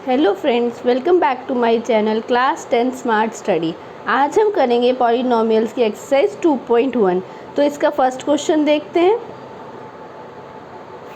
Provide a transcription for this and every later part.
Hello friends, welcome back to my channel class 10 smart study. आज हम करेंगे polynomials की एक्सरसाइज 2.1। तो इसका फर्स्ट क्वेश्चन देखते हैं।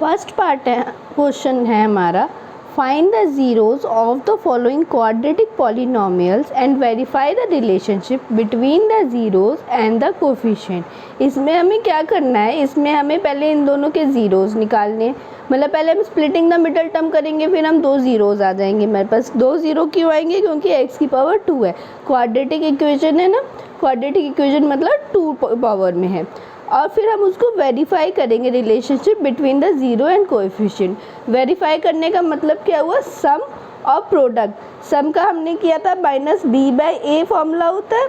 फर्स्ट पार्ट है, क्वेश्चन है हमारा, find the zeros of the following quadratic polynomials and verify the relationship between the zeros and the coefficient. इसमें हमें क्या करना है, इसमें हमें पहले इन दोनों के ज़ीरोज़ निकालने हैं। मतलब पहले हम स्प्लिटिंग द मिडल टर्म करेंगे, फिर हम दो ज़ीरोज़ आ जाएंगे। मेरे पास दो ज़ीरो क्यों आएंगे? क्योंकि x की पावर 2 है, क्वाड्रेटिक इक्वेशन है ना। क्वाड्रेटिक इक्वेशन मतलब 2 पावर में है। और फिर हम उसको वेरीफाई करेंगे, relationship between the zero and coefficient. Verify करने का मतलब क्या हुआ? सम और प्रोडक्ट। सम का हमने किया था -b/a फॉर्मूला होता है,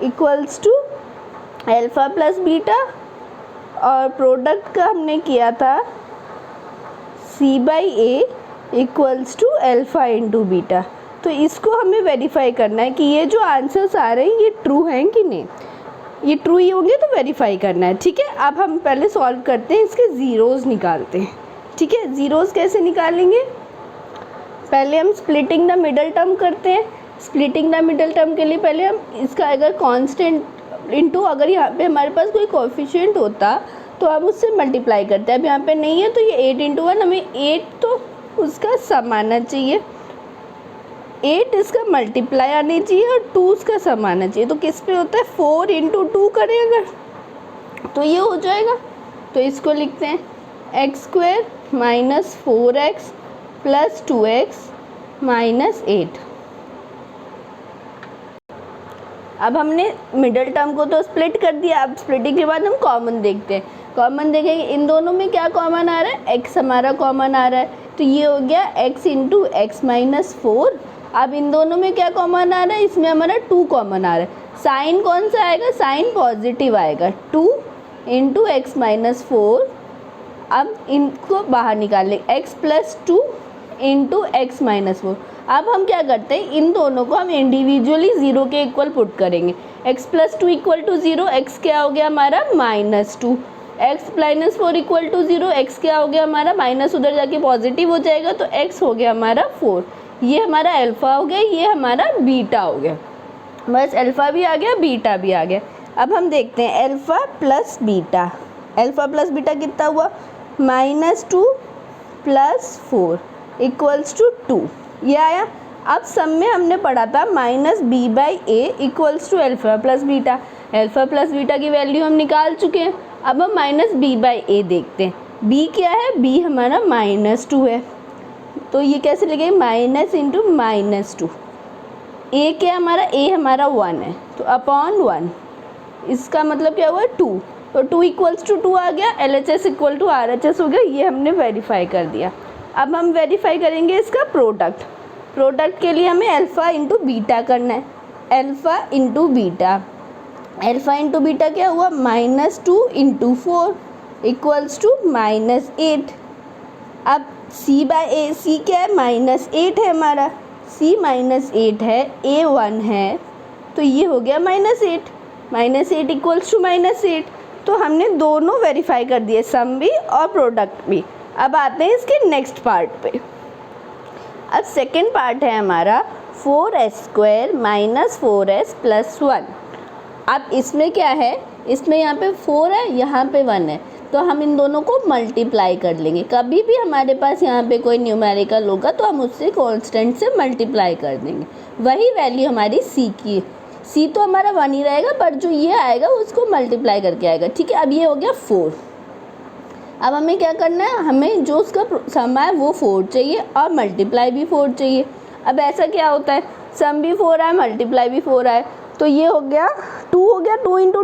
equals to alpha plus beta. और प्रोडक्ट का हमने किया था c/a equals to alpha into beta. तो इसको हमें वेरीफाई करना है कि ये जो आंसर्स आ रहे हैं ये ट्रू हैं कि नहीं। ये ट्रू ही होंगे तो वेरीफाई करना है, ठीक है। अब हम पहले सॉल्व करते हैं, इसके ज़ीरोज़ निकालते हैं, ठीक है। ज़ीरोज़ कैसे निकालेंगे? पहले हम स्प्लिटिंग द मिडल टर्म करते हैं। स्प्लिटिंग द मिडल टर्म के लिए पहले हम इसका अगर कांस्टेंट इनटू, अगर यहाँ पे हमारे पास कोई कोएफिशिएंट होता तो हम उससे मल्टीप्लाई करते हैं। अब यहाँ पे नहीं है तो ये 8 × 1, हमें 8 तो उसका सम आना चाहिए, 8 इसका मल्टीप्लाई आनी चाहिए और 2 उसका सम आना चाहिए। तो किस पे होता है? 4 × 2 करें अगर तो ये हो जाएगा। तो इसको लिखते हैं x² - 4x + 2x - 8। अब हमने मिडल टर्म को तो स्प्लिट कर दिया। अब स्प्लिटिंग के बाद हम कॉमन देखते हैं। कॉमन देखेंगे इन दोनों में क्या कॉमन आ रहा है? x हमारा कॉमन आ रहा है, तो ये हो गया x × x - 4। अब इन दोनों में क्या कॉमन आ रहा है? इसमें हमारा 2 कॉमन आ रहा है। साइन कौन सा आएगा? साइन पॉजिटिव आएगा, 2 × x - 4। अब इनको बाहर निकाल लें, x + 2 × x - 4। अब हम क्या करते हैं, इन दोनों को हम इंडिविजुअली ज़ीरो के इक्वल पुट करेंगे। x + 2 = 0, x क्या हो गया हमारा? -2। x - 4 = 0, x क्या हो गया हमारा? माइनस उधर जाके पॉजिटिव हो जाएगा, तो x हो गया हमारा 4। ये हमारा अल्फ़ा हो गया, ये हमारा बीटा हो गया। बस अल्फ़ा भी आ गया, बीटा भी आ गया। अब हम देखते हैं alpha plus beta. Alpha plus beta कितना हुआ? -2 + 4 = 2, ये आया। अब सम में हमने पढ़ा था -b/a equals to alpha plus beta. Alpha plus beta की वैल्यू हम निकाल चुके हैं। अब हम -b/a देखते हैं। b क्या है? b हमारा -2 है, तो ये कैसे लिखेंगे? Minus into -2। a क्या हमारा? a हमारा 1 है, तो अपॉन 1, इसका मतलब क्या हुआ? 2। तो 2 = 2 आ गया। LHS = RHS हो गया। ये हमने वेरीफाई कर दिया। अब हम वेरीफाई करेंगे इसका प्रोडक्ट। प्रोडक्ट के लिए हमें अल्फ़ा इंटू बीटा करना है। Alpha into beta, alpha into beta क्या हुआ? -2 × 4 = -8। अब c/a, c क्या है? -8 है हमारा, c -8 है, a 1 है, तो ये हो गया -8। -8 = -8। तो हमने दोनों वेरीफाई कर दिए, सम भी और प्रोडक्ट भी। अब आते हैं इसके नेक्स्ट पार्ट पे। अब सेकेंड पार्ट है हमारा 4s² - 4s + 1। अब इसमें क्या है? इसमें यहाँ पे 4 है, यहाँ पे 1 है, तो हम इन दोनों को मल्टीप्लाई कर लेंगे। कभी भी हमारे पास यहाँ पे कोई न्यूमेरिकल होगा तो हम उससे कांस्टेंट से मल्टीप्लाई कर देंगे। वही वैल्यू हमारी c की, c तो हमारा 1 ही रहेगा, बट जो ये आएगा उसको मल्टीप्लाई करके आएगा, ठीक है। अब ये हो गया 4। अब हमें क्या करना है? हमें जो उसका सम है वो 4 चाहिए और मल्टीप्लाई भी 4 चाहिए। अब ऐसा क्या होता है, सम भी 4 आए, मल्टीप्लाई भी 4 आए, तो ये हो गया 2 हो गया। 2 × 2,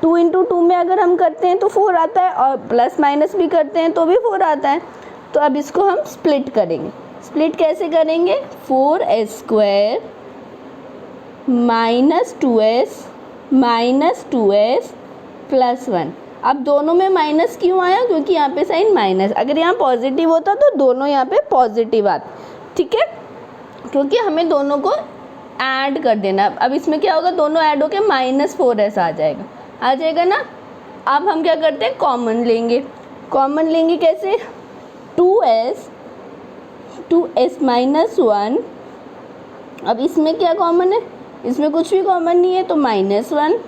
2 × 2 में अगर हम करते हैं तो 4 आता है, और प्लस माइनस भी करते हैं तो भी 4 आता है। तो अब इसको हम स्प्लिट करेंगे। स्प्लिट कैसे करेंगे? 4s² - 2s - 2s + 1। अब दोनों में माइनस क्यों आया? क्योंकि यहाँ पे साइन माइनस, अगर यहाँ पॉजिटिव होता तो दोनों यहाँ पे पॉजिटिव आते, ठीक है। क्योंकि हमें दोनों को ऐड कर देना। अब इसमें क्या होगा? दोनों ऐड होके -4s आ जाएगा ना। अब हम क्या करते हैं? कॉमन लेंगे। कॉमन लेंगे कैसे? 2s 2s minus 1। अब इसमें क्या कॉमन है, इसमें कुछ भी कॉमन नहीं है तो -1,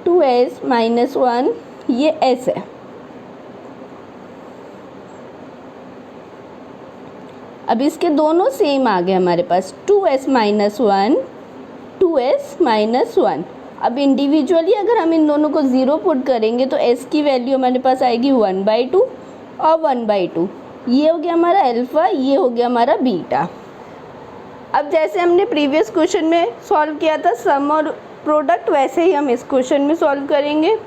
2s माइनस 1 ये s है। अब इसके दोनों सेम आ गए हमारे पास, 2s माइनस 1, 2s माइनस 1। अब इंडिविजुअली अगर हम इन दोनों को 0 पुट करेंगे तो s की वैल्यू हमारे पास आएगी 1/2 और 1/2। ये हो गया हमारा अल्फ़ा, ये हो गया हमारा बीटा। अब जैसे हमने प्रीवियस क्वेश्चन में सॉल्व किया था सम और प्रोडक्ट, वैसे ही हम इस क्वेश्चन में सॉल्व करेंगे।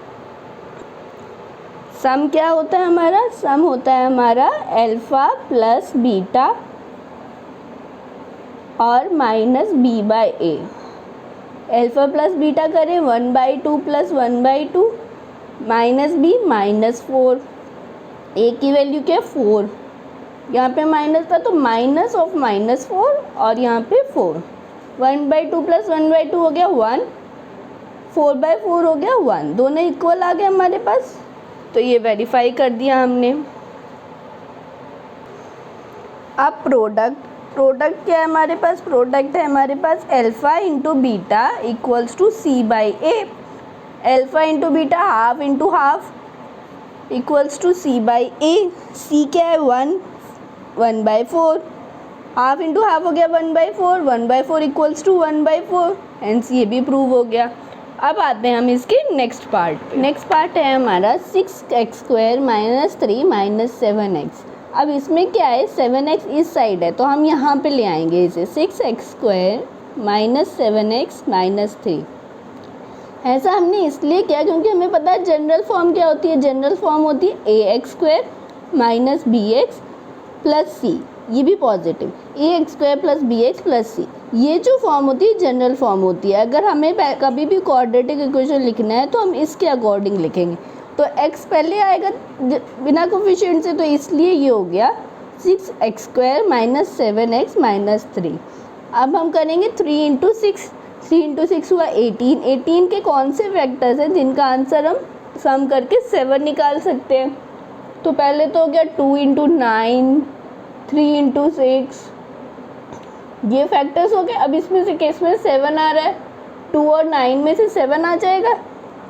सम क्या होता है हमारा, सम होता है हमारा अल्फ़ा प्लस बीटा और minus b/a। Alpha plus beta करें 1/2 प्लस 1/2 माइनस b -4। a की वैल्यू क्या है 4, यहाँ पे माइनस था तो माइनस ऑफ -4 और यहाँ पे 4। 1/2 प्लस 1/2 हो गया 1, 4/4 हो गया 1, दोनों इक्वल आ गए हमारे पास, तो ये वेरीफाई कर दिया हमने। अब प्रोडक्ट क्या है हमारे पास, प्रोडक्ट है हमारे पास alpha into beta equals to c/a। Alpha into beta half into half equals to c/a। c क्या है 1/4, हाफ इंटू हाफ हो गया 1/4, 1/4 इक्वल्स टू 1/4, हेंस ये भी प्रूव हो गया। अब आते हैं हम इसके नेक्स्ट पार्ट पे। नेक्स्ट पार्ट है हमारा 6x² - 3 - 7x। अब इसमें क्या है 7x इस साइड है तो हम यहाँ पे ले आएंगे इसे, 6x² - 7x - 3। ऐसा हमने इसलिए किया क्योंकि हमें पता है जनरल फॉर्म क्या होती है, जनरल फॉर्म होती है ax² - bx प्लस c, ये भी पॉजिटिव, ax² + bx + c। ये जो फॉर्म होती है जनरल फॉर्म होती है। अगर हमें कभी भी क्वाड्रेटिक इक्वेशन लिखना है तो हम इसके अकॉर्डिंग लिखेंगे, तो x पहले आएगा बिना कोफिशिएंट से, तो इसलिए ये हो गया 6x² - 7x - 3। अब हम करेंगे 3 × 6, 3 × 6 हुआ 18। 18 के कौन से फैक्टर्स हैं जिनका आंसर हम सम करके 7 निकाल सकते हैं, तो पहले तो हो गया 2 × 9, 3 × 6, ये फैक्टर्स हो गए। अब इसमें से केस में 7 आ रहा है, 2 और 9 में से 7 आ जाएगा,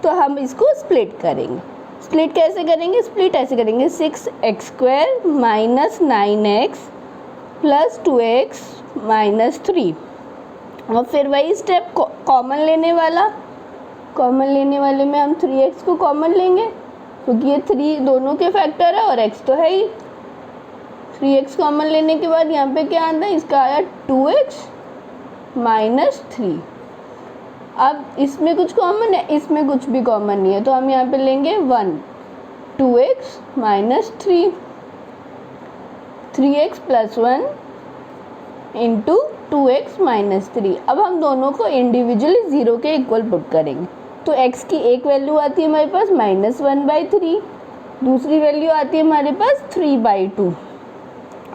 तो हम इसको स्प्लिट करेंगे। स्प्लिट कैसे करेंगे, स्प्लिट ऐसे करेंगे 6x² - 9x + 2x - 3, और फिर वही स्टेप कॉमन लेने वाला, कॉमन लेने वाले में हम 3x को कॉमन लेंगे क्योंकि ये 3 दोनों के फैक्टर है और x तो है ही। 3x कॉमन लेने के बाद यहाँ पे क्या आता है, इसका आया 2x - 3। अब इसमें कुछ कॉमन है, इसमें कुछ भी कॉमन नहीं है, तो हम यहाँ पे लेंगे 1, 2x - 3, 3x + 1 × 2x - 3। अब हम दोनों को इंडिविजुअली 0 के इक्वल पुट करेंगे, तो x की एक वैल्यू आती है हमारे पास -1/3, दूसरी वैल्यू आती है हमारे पास 3/2,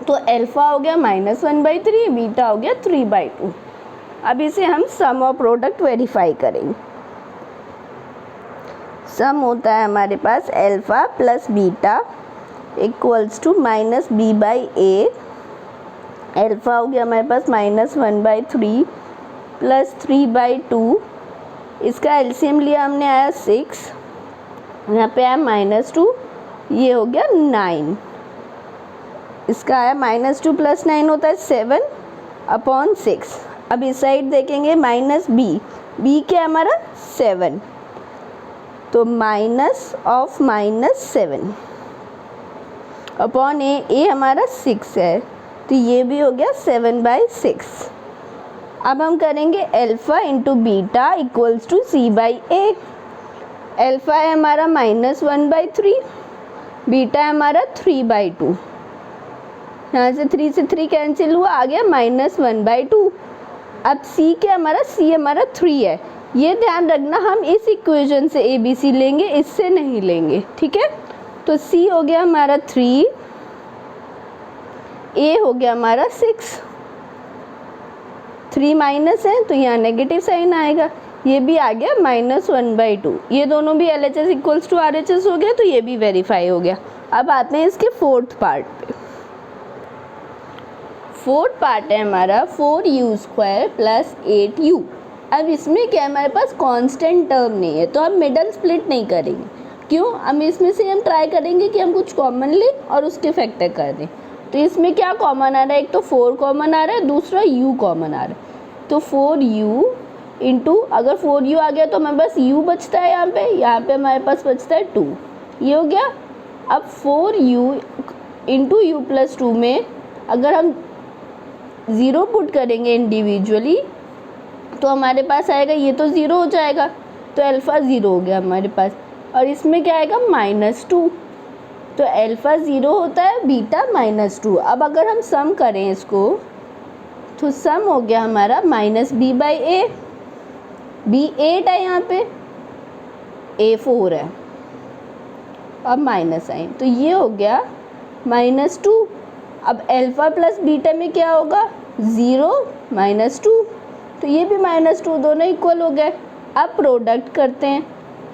तो अल्फ़ा हो गया -1/3, बीटा हो गया 3/2। अब इसे हम सम और प्रोडक्ट वेरीफाई करेंगे। सम होता है हमारे पास alpha plus beta equals to -b/a। Alpha हो गया हमारे पास -1/3 प्लस 3/2, इसका एलसीएम लिया हमने आया 6, यहाँ पे आया -2, ये हो गया 9, इसका आया -2 + 9 होता है 7/6। अब इस साइड देखेंगे -b क्या है हमारा 7, तो -7 अपॉन a हमारा 6 है, तो ये भी हो गया 7/6। अब हम करेंगे alpha into beta equals to c/a। Alpha है हमारा -1/3, बीटा है हमारा 3/2, यहाँ से 3 से 3 कैंसिल हुआ, आ गया -1/2। अब c क्या हमारा, c हमारा 3 है, ये ध्यान रखना हम इस इक्वेशन से ABC लेंगे, इससे नहीं लेंगे, ठीक है। तो c हो गया हमारा 3, a हो गया हमारा 6, 3 माइनस है तो यहाँ नेगेटिव साइन आएगा, ये भी आ गया -1/2। ये दोनों भी LHS इक्वल्स टू RHS हो गया, तो ये भी वेरीफाई हो गया। अब आते हैं इसके फोर्थ पार्ट पे। फोर्थ पार्ट है हमारा 4u² प्लस 8u। अब इसमें क्या है, हमारे पास कांस्टेंट टर्म नहीं है, तो हम मिडल स्प्लिट नहीं करेंगे। क्यों? हम इसमें से हम ट्राई करेंगे कि हम कुछ कॉमन लें और उसके फैक्टर कर दें। तो इसमें क्या कॉमन आ रहा है, एक तो 4 कॉमन आ रहा है, दूसरा u कॉमन आ रहा है। तो 4u इंटू, अगर 4u आ गया तो हमारे पास u बचता है, यहाँ पे हमारे पास बचता है 2, ये हो गया। अब 4u इंटू u प्लस 2 में अगर हम 0 पुट करेंगे इंडिविजुअली तो हमारे पास आएगा, ये तो 0 हो जाएगा, तो अल्फ़ा 0 हो गया हमारे पास। और इसमें क्या आएगा, -2, तो अल्फ़ा 0 होता है, बीटा -2। अब अगर हम सम करें इसको तो सम हो गया हमारा -b/a, b 8 है, यहाँ पे a 4 है, अब माइनस आए तो ये हो गया -2। अब अल्फ़ा प्लस बीटा में क्या होगा, 0 -2, तो ये भी -2, दोनों इक्वल हो गए। अब प्रोडक्ट करते हैं।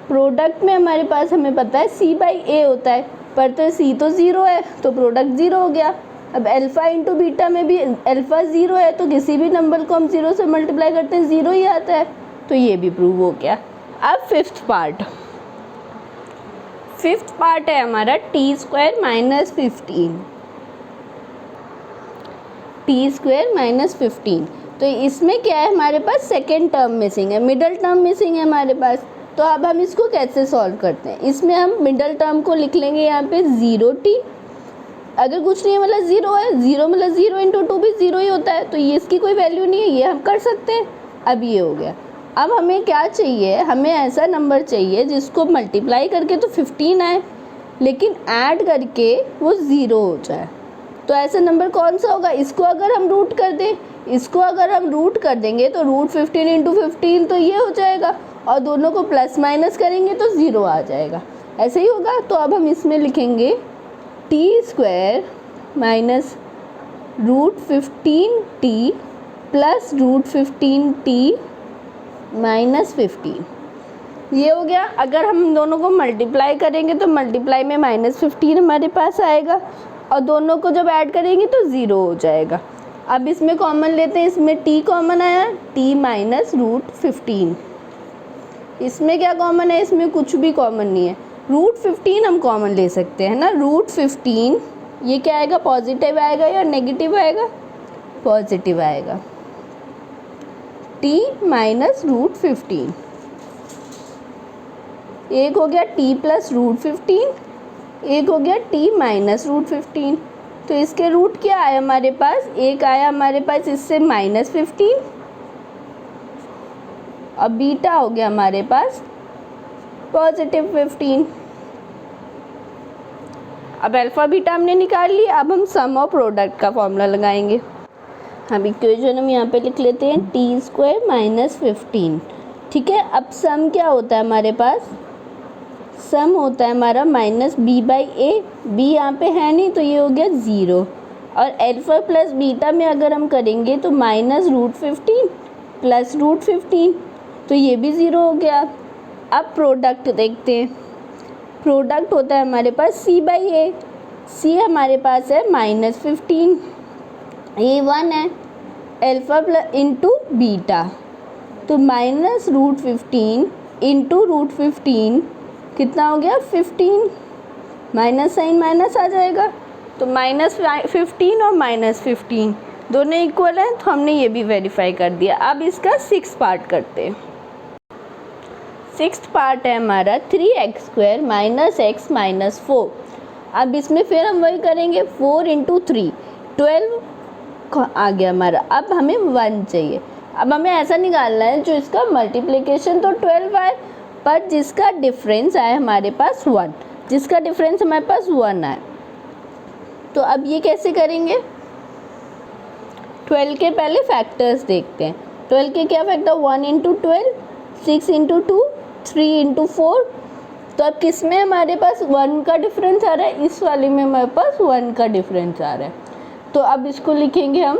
प्रोडक्ट में हमारे पास हमें पता है c/a होता है, पर तो c तो 0 है तो प्रोडक्ट 0 हो गया। अब अल्फ़ा इंटू बीटा में भी अल्फ़ा 0 है, तो किसी भी नंबर को हम 0 से मल्टीप्लाई करते हैं 0 ही आता है, तो ये भी प्रूव हो गया। अब फिफ्थ पार्ट है हमारा t² - 15, t² - 15। तो इसमें क्या है, हमारे पास सेकेंड टर्म मिसिंग है, मिडल टर्म मिसिंग है हमारे पास। तो अब हम इसको कैसे सॉल्व करते हैं, इसमें हम मिडल टर्म को लिख लेंगे यहाँ पे 0t, अगर कुछ नहीं है मतलब 0 है, 0 मतलब 0 इंटू 2 भी 0 ही होता है, तो ये इसकी कोई वैल्यू नहीं है, ये हम कर सकते हैं। अब ये हो गया। अब हमें क्या चाहिए, हमें ऐसा नंबर चाहिए जिसको मल्टीप्लाई करके तो 15 आए, लेकिन ऐड करके वो 0 हो जाए। तो ऐसा नंबर कौन सा होगा, इसको अगर हम रूट कर दें, इसको अगर हम रूट कर देंगे तो √15 इंटू 15 तो ये हो जाएगा, और दोनों को प्लस माइनस करेंगे तो 0 आ जाएगा, ऐसे ही होगा। तो अब हम इसमें लिखेंगे t² - √15t प्लस √15t -15, ये हो गया। अगर हम दोनों को मल्टीप्लाई करेंगे तो मल्टीप्लाई में -15 हमारे पास आएगा, और दोनों को जब ऐड करेंगे तो 0 हो जाएगा। अब इसमें कॉमन लेते हैं, इसमें t कॉमन आया, t -√15। इसमें क्या कॉमन है, इसमें कुछ भी कॉमन नहीं है, √15 हम कॉमन ले सकते हैं ना। √15 ये क्या आएगा, पॉजिटिव आएगा या नेगेटिव आएगा, पॉजिटिव आएगा। t -√15, एक हो गया t प्लस √15, एक हो गया t -√15। तो इसके रूट क्या आया हमारे पास, एक आया हमारे पास इससे -15, और बीटा हो गया हमारे पास +15। अब अल्फ़ा बीटा हमने निकाल लिया, अब हम सम और प्रोडक्ट का फॉर्मूला लगाएंगे। हम इक्वेशन हम यहाँ पे लिख लेते हैं t² - 15, ठीक है। अब सम क्या होता है हमारे पास, सम होता है हमारा -b/a, b यहाँ पे है नहीं तो ये हो गया 0, और अल्फ़ा प्लस बीटा में अगर हम करेंगे तो -√15 प्लस √15, तो ये भी 0 हो गया। अब प्रोडक्ट देखते हैं, प्रोडक्ट होता है हमारे पास c/a, c हमारे पास है -15, ये 1 है, अल्फ़ा प्लस इंटू बीटा, तो -√15 इंटू √15 कितना हो गया 15, माइनस साइन माइनस आ जाएगा, तो -15 और -15 दोनों इक्वल हैं, तो हमने ये भी वेरीफाई कर दिया। अब इसका 6th पार्ट करते हैं। 6th पार्ट है हमारा 3x² - x - 4। अब इसमें फिर हम वही करेंगे, 4 × 3 12 आ गया हमारा। अब हमें 1 चाहिए। अब हमें ऐसा निकालना है जो इसका मल्टीप्लिकेशन तो 12 आए, पर जिसका डिफरेंस आए हमारे पास 1, जिसका डिफरेंस हमारे पास 1 आए। तो अब ये कैसे करेंगे, 12 के पहले फैक्टर्स देखते हैं। 12 के क्या फैक्टर, 1 × 12, 6 × 2, 3 × 4। तो अब किस में हमारे पास 1 का डिफरेंस आ रहा है, इस वाले में हमारे पास 1 का डिफरेंस आ रहा है। तो अब इसको लिखेंगे हम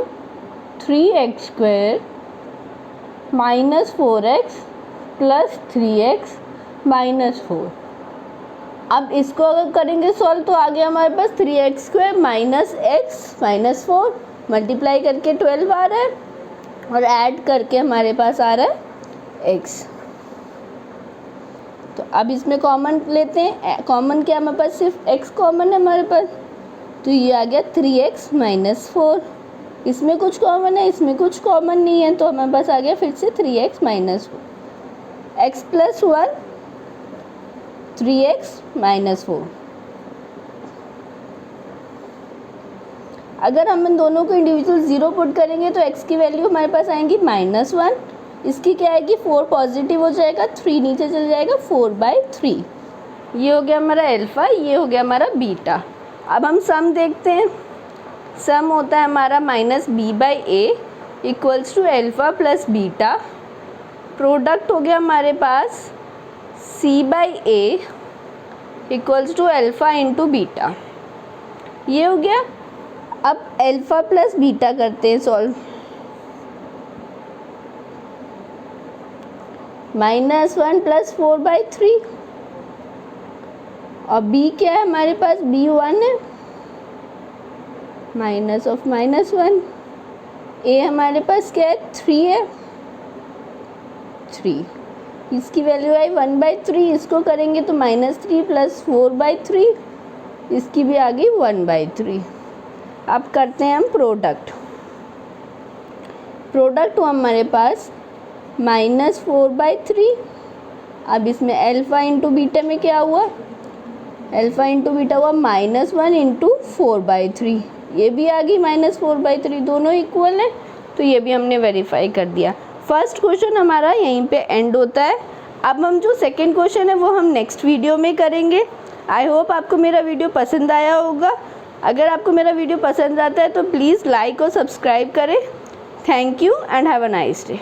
3x² - 4x + 3x - 4। अब इसको अगर करेंगे सॉल्व तो आ गया हमारे पास 3x² - x - 4, मल्टीप्लाई करके 12 आ रहा है और ऐड करके हमारे पास आ रहा है x। तो अब इसमें कॉमन लेते हैं, कॉमन क्या हमारे पास सिर्फ x कॉमन है हमारे पास, तो ये आ गया 3x माइनस 4। इसमें कुछ कॉमन है, इसमें कुछ कॉमन नहीं है, तो हमारे पास आ गया फिर से 3x minus 4, x plus 1 3x minus 4। अगर हम इन दोनों को इंडिविजुअल ज़ीरो पुट करेंगे तो x की वैल्यू हमारे पास आएंगी -1, इसकी क्या आएगी 4 पॉजिटिव हो जाएगा, 3 नीचे चल जाएगा, 4/3। ये हो गया हमारा अल्फ़ा, ये हो गया हमारा बीटा। अब हम सम देखते हैं। सम होता है हमारा -b/a equals to alpha plus beta. Product हो गया हमारे पास c/a equals to alpha into beta. ये हो गया। अब अल्फ़ा प्लस बीटा करते हैं सॉल्व। -1 प्लस 4/3 और b क्या है हमारे पास, b 1 है, माइनस ऑफ -1। a हमारे पास क्या है 3 है, 3, इसकी वैल्यू आई 1/3। इसको करेंगे तो -3 प्लस 4/3, इसकी भी आ गई 1/3। अब करते हैं हम प्रोडक्ट। प्रोडक्ट हुआ हमारे पास -4/3। अब इसमें अल्फ़ा इंटू बीटा में क्या हुआ, अल्फ़ा इंटू बीटा हुआ -1 इंटू 4/3, ये भी आ गई -4/3, दोनों इक्वल है, तो ये भी हमने वेरीफाई कर दिया। फर्स्ट क्वेश्चन हमारा यहीं पे एंड होता है। अब हम जो सेकंड क्वेश्चन है वो हम नेक्स्ट वीडियो में करेंगे। आई होप आपको मेरा वीडियो पसंद आया होगा। अगर आपको मेरा वीडियो पसंद आता है तो प्लीज़ लाइक और सब्सक्राइब करें। Thank you and have a nice day.